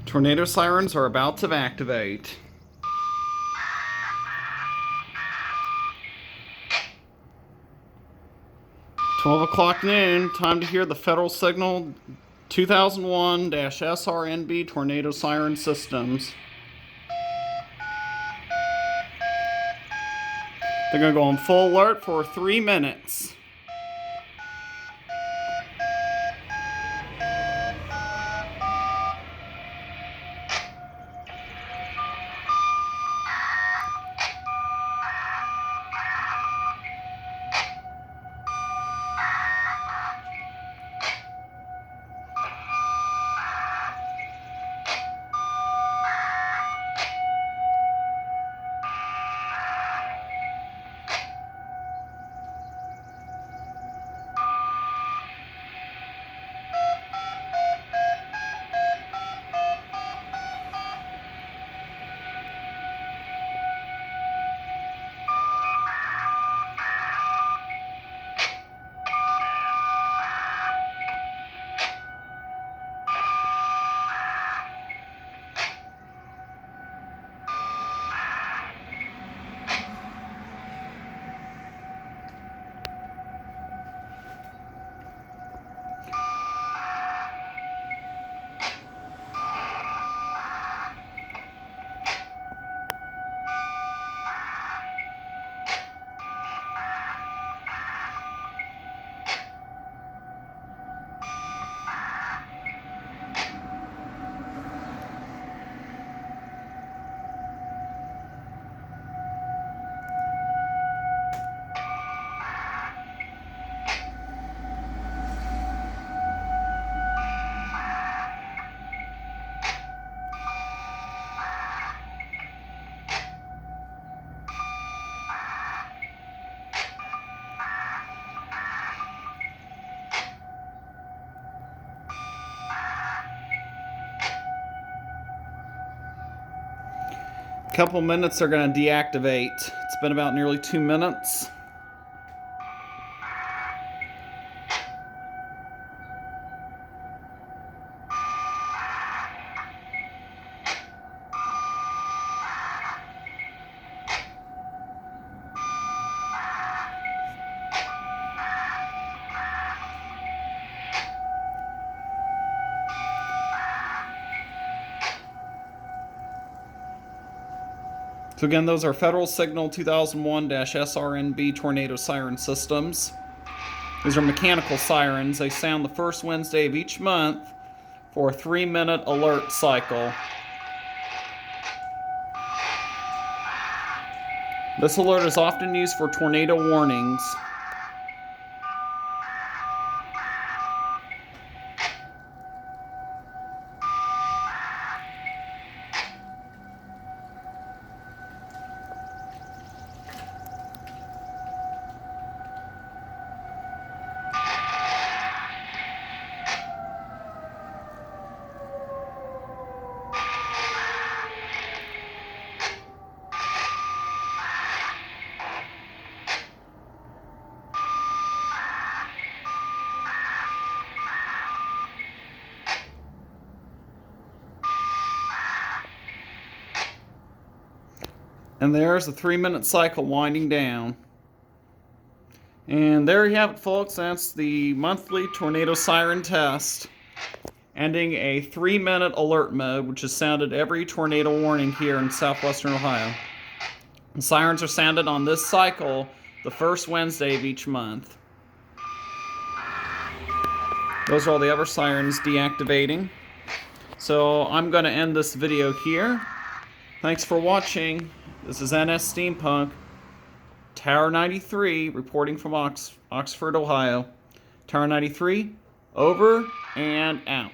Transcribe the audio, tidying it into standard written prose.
Tornado sirens are about to activate. $12 noon, time to hear the Federal Signal 2001-SRNB tornado siren systems. They're going to go on full alert for 3 minutes. Couple minutes are going to deactivate. It's been about nearly 2 minutes. So again, those are Federal Signal 2001-SRNB tornado siren systems. These are mechanical sirens. They sound the first Wednesday of each month for a 3-minute alert cycle. This alert is often used for tornado warnings. And there's the 3-minute cycle winding down. And there you have it, folks. That's the monthly tornado siren test, ending a 3-minute alert mode, which is sounded every tornado warning here in southwestern Ohio. And sirens are sounded on this cycle the first Wednesday of each month. Those are all the other sirens deactivating. So I'm going to end this video here. Thanks for watching. This is NS Steampunk, Tower 93, reporting from Oxford, Ohio. Tower 93, over and out.